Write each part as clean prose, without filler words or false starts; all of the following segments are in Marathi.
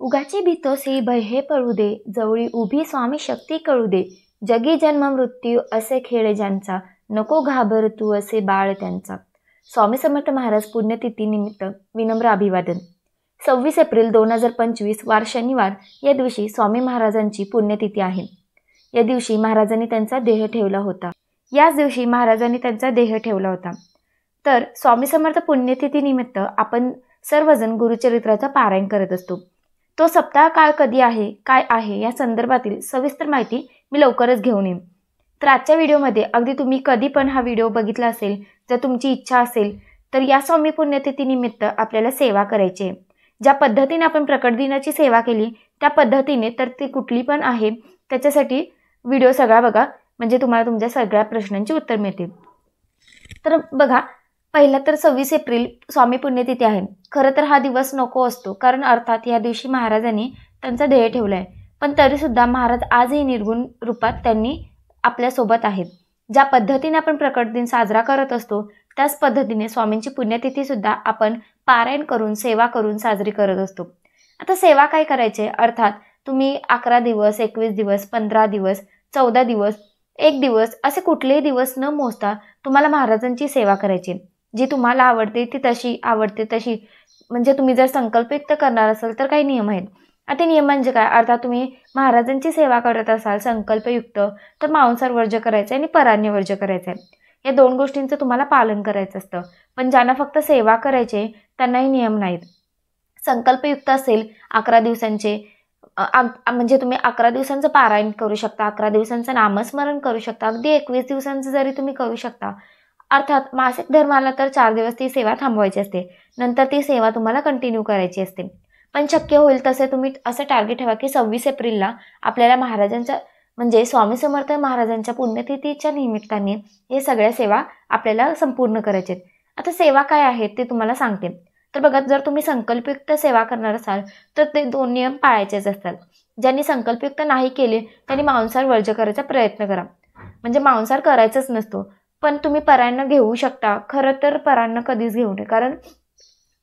उगाची भीतोसी भय हे पळू दे, जवळी उभी स्वामी शक्ती कळू दे. जगी जन्म मृत्यू असे खेळ ज्यांचा, नको घाबर तू असे बाळ त्यांचा. स्वामी समर्थ महाराज पुण्यतिथी निमित्त विनम्र अभिवादन. 26 एप्रिल 2025 वार शनिवार या दिवशी स्वामी महाराजांची पुण्यतिथी आहे. या दिवशी महाराजांनी त्यांचा देह ठेवला होता. तर स्वामी समर्थ पुण्यतिथी निमित्त आपण सर्वजण गुरुचरित्राचा पारायण करत असतो. तो सप्ताह काळ कधी आहे, काय आहे या संदर्भातील सविस्तर माहिती मी लवकरच घेऊन येईन. तर आजच्या व्हिडिओमध्ये अगदी तुम्ही कधी पण हा व्हिडिओ बघितला असेल, जर तुमची इच्छा असेल तर या स्वामी पुण्यतिथी निमित्त आपल्याला सेवा करायची आहे. ज्या पद्धतीने आपण प्रकट दिनाची सेवा केली त्या पद्धतीने तर ती कुठली पण आहे, त्याच्यासाठी व्हिडिओ सगळा बघा, म्हणजे तुम्हाला तुमच्या सगळ्या प्रश्नांची उत्तर मिळतील. तर बघा, पहिला तर 26 एप्रिल स्वामी पुण्यतिथी आहे. खरं तर हा दिवस नको असतो, कारण अर्थात या दिवशी महाराजांनी त्यांचा ध्येय ठेवला आहे. पण तरीसुद्धा महाराज आजही निर्गुण रूपात त्यांनी आपल्यासोबत आहेत. ज्या पद्धतीने आपण प्रकट दिन साजरा करत असतो त्याच पद्धतीने स्वामींची पुण्यतिथीसुद्धा आपण पारायण करून सेवा करून साजरी करत असतो. आता सेवा काय करायचे, अर्थात तुम्ही 11 दिवस, 21 दिवस, 15 दिवस, 14 दिवस, 1 दिवस असे कुठलेही दिवस न मोजता तुम्हाला महाराजांची सेवा करायची. जी तुम्हाला आवडते ती तशी, म्हणजे तुम्ही जर संकल्पयुक्त करणार असाल तर काही नियम आहेत. आता नियम म्हणजे काय, अर्थात तुम्ही महाराजांची सेवा करत असाल संकल्पयुक्त तर मांसाहार वर्ज्य करायचं आणि पराण्य वर्ज्य करायचं आहे. या 2 गोष्टींचं तुम्हाला पालन करायचं असतं. पण ज्यांना फक्त सेवा करायचे त्यांनाही नियम नाहीत. संकल्पयुक्त असेल 11 दिवसांचे, म्हणजे तुम्ही 11 दिवसांचं पारायण करू शकता, 11 दिवसांचं नामस्मरण करू शकता, अगदी 21 दिवसांचं जरी तुम्ही करू शकता. अर्थात मासिक धर्माला तर 4 दिवस ती सेवा थांबवायची असते, नंतर ती सेवा तुम्हाला कंटिन्यू करायची असते. पण शक्य होईल तसे तुम्ही असं टार्गेट ठेवा की 26 एप्रिलला आपल्याला महाराजांच्या म्हणजे स्वामी समर्थ महाराजांच्या पुण्यतिथीच्या निमित्ताने हे सगळ्या सेवा आपल्याला संपूर्ण करायचे आहेत. आता सेवा काय आहेत ते तुम्हाला सांगते. तर बघा, जर तुम्ही संकल्पयुक्त सेवा करणार असाल तर ते 2 नियम पाळायचेच असतात. ज्यांनी संकल्पयुक्त नाही केले त्यांनी मांसाहार वर्ज्य करायचा प्रयत्न करा, म्हणजे मांसाहार करायचंच नसतो. पण तुम्ही परान्न घेऊ शकता. खरं तर परान्न कधीच घेऊ नये, कारण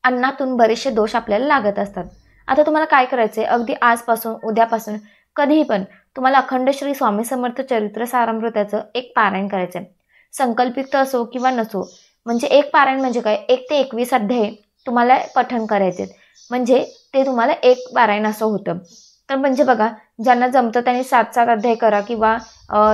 अन्नातून बरेचसे दोष आपल्याला लागत असतात. आता तुम्हाला काय करायचं आहे, अगदी आजपासून उद्यापासून कधीही पण तुम्हाला अखंड श्री स्वामी समर्थ चरित्र सारामृताचं एक पारायण करायचं आहे. संकल्पयुक्त असो किंवा नसो, म्हणजे एक पारायण म्हणजे काय, 1 ते 21 अध्याय तुम्हाला पठण करायचे, म्हणजे ते तुम्हाला एक पारायण असं होतं. तर म्हणजे बघा, ज्यांना जमतं त्यांनी 7-7 अध्याय करा, किंवा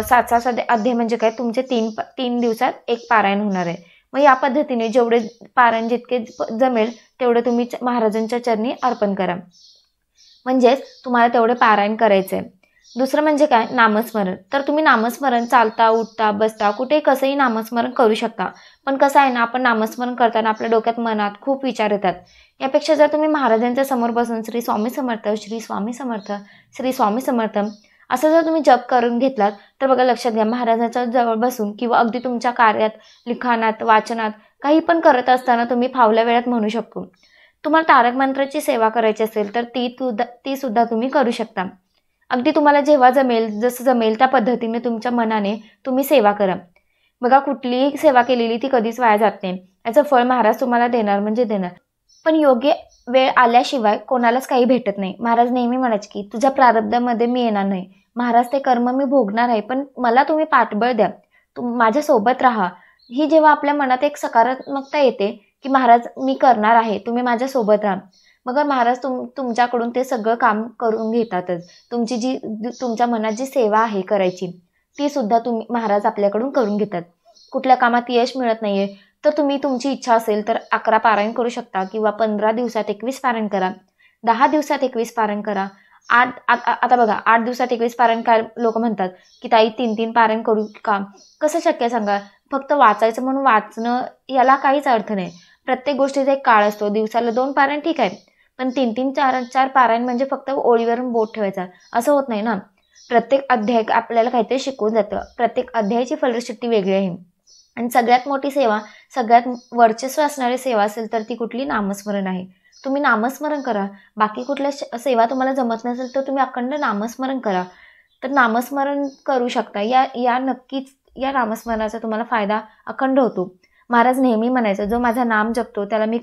7-7 अध्याय म्हणजे काय, तुमचे 3 दिवसात एक पारायण होणार आहे. मग या पद्धतीने जेवढे पारायण जितके जमेल तेवढे तुम्ही महाराजांच्या चरणी अर्पण करा, म्हणजेच तुम्हाला तेवढे पारायण करायचं आहे. दुसरं म्हणजे काय, नामस्मरण. तर तुम्ही नामस्मरण चालता, उठता, बसता, कुठेही कसंही नामस्मरण करू शकता. पण कसं आहे ना, आपण नामस्मरण करताना आपल्या डोक्यात मनात खूप विचार येतात. यापेक्षा जर तुम्ही महाराजांच्या समोर बसून श्री स्वामी समर्थ, श्री स्वामी समर्थ, श्री स्वामी समर्थ असं जर तुम्ही जप करून घेतलात तर बघा, लक्षात घ्या, महाराजांच्या जवळ बसून किंवा अगदी तुमच्या कार्यात, लिखाणात, वाचनात काही पण करत असताना तुम्ही फावल्या वेळात म्हणू शकतो. तुम्हाला तारक मंत्राची सेवा करायची असेल तर ती सुद्धा तुम्ही करू शकता. अगदी तुम्हाला जेव्हा जमेल, जसं जमेल त्या पद्धतीने तुमच्या मनाने तुम्ही सेवा करा. बघा, कुठलीही सेवा केलेली ती कधीच वाया जात नाही. याचं फळ महाराज तुम्हाला देणार म्हणजे देणार. पण योग्य वेळ आल्याशिवाय कोणालाच काही भेटत नाही. महाराज नेहमी म्हणायचे की तुझ्या प्रारब्धामध्ये मी येणार नाही, महाराज ते कर्म मी भोगणार आहे, पण मला तुम्ही पाठबळ द्या, माझ्यासोबत राहा. ही जेव्हा आपल्या मनात एक सकारात्मकता येते की महाराज मी करणार आहे, तुम्ही माझ्यासोबत राहा, मग महाराज तुमच्याकडून ते सगळं काम करून घेतातच. तुमच्या मनात जी सेवा आहे करायची ती सुद्धा महाराज आपल्याकडून करून घेतात. कुठल्या कामात यश मिळत नाहीये तर तुम्ही तुमची इच्छा असेल तर 11 पारायण करू शकता, किंवा 15 दिवसात 21 पारायण करा, 10 दिवसात 21 पारायण करा. आता बघा, 8 दिवसात 21 पारायण काय लोक म्हणतात की ताई 3-3 पारायण करू का, कसं शक्य सांगा. फक्त वाचायचं म्हणून वाचणं याला काहीच अर्थ नाही. प्रत्येक गोष्टीचा एक काळ असतो. दिवसाला 2 पारायण ठीक आहे, पण 3-3, 4-4 पारायण म्हणजे फक्त ओळीवरून बोट ठेवायचा असं होत नाही ना. प्रत्येक अध्याय आपल्याला काहीतरी शिकवून जातं. प्रत्येक अध्यायाची फलश्रुती वेगळी आहे. आणि सगळ्यात मोठी सेवा, सगळ्यात वर्चस्व असणारी सेवा असेल तर ती कुठली, नामस्मरण आहे. तुम्ही नामस्मरण करा. बाकी कुठल्या सेवा तुम्हाला जमत नसेल तर तुम्ही अखंड नामस्मरण करा. तर नामस्मरण करू शकता. नक्कीच या नामस्मरणाचा तुम्हाला फायदा अखंड होतो. महाराज नेहमी म्हणायचं, जो माझं नाम जपतो त्याला मी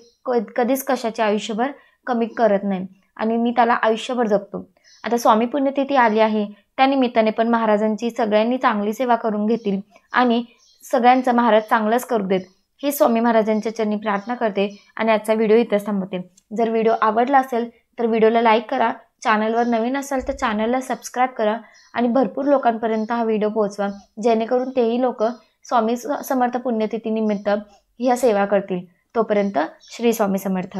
कधीच कशाचे आयुष्यभर कमी करत नाही. आणि मी त्याला आयुष्यभर जपतो. आता स्वामी पुण्यतिथी आली आहे, त्यानिमित्ताने पण महाराजांची सगळ्यांनी चांगली सेवा करून घेतील आणि सगळ्यांचं महाराज चांगलंच करू देत, ही स्वामी महाराजांच्या चरणी प्रार्थना करते आणि आजचा व्हिडिओ इथंच थांबवते. जर व्हिडिओ आवडला असेल तर व्हिडिओला लाईक करा, चॅनलवर नवीन असाल तर चॅनलला सबस्क्राईब करा आणि भरपूर लोकांपर्यंत हा व्हिडिओ पोहोचवा, जेणेकरून तेही लोक स्वामी समर्थ पुण्यतिथीनिमित्त ह्या सेवा करतील. तोपर्यंत श्री स्वामी समर्थ.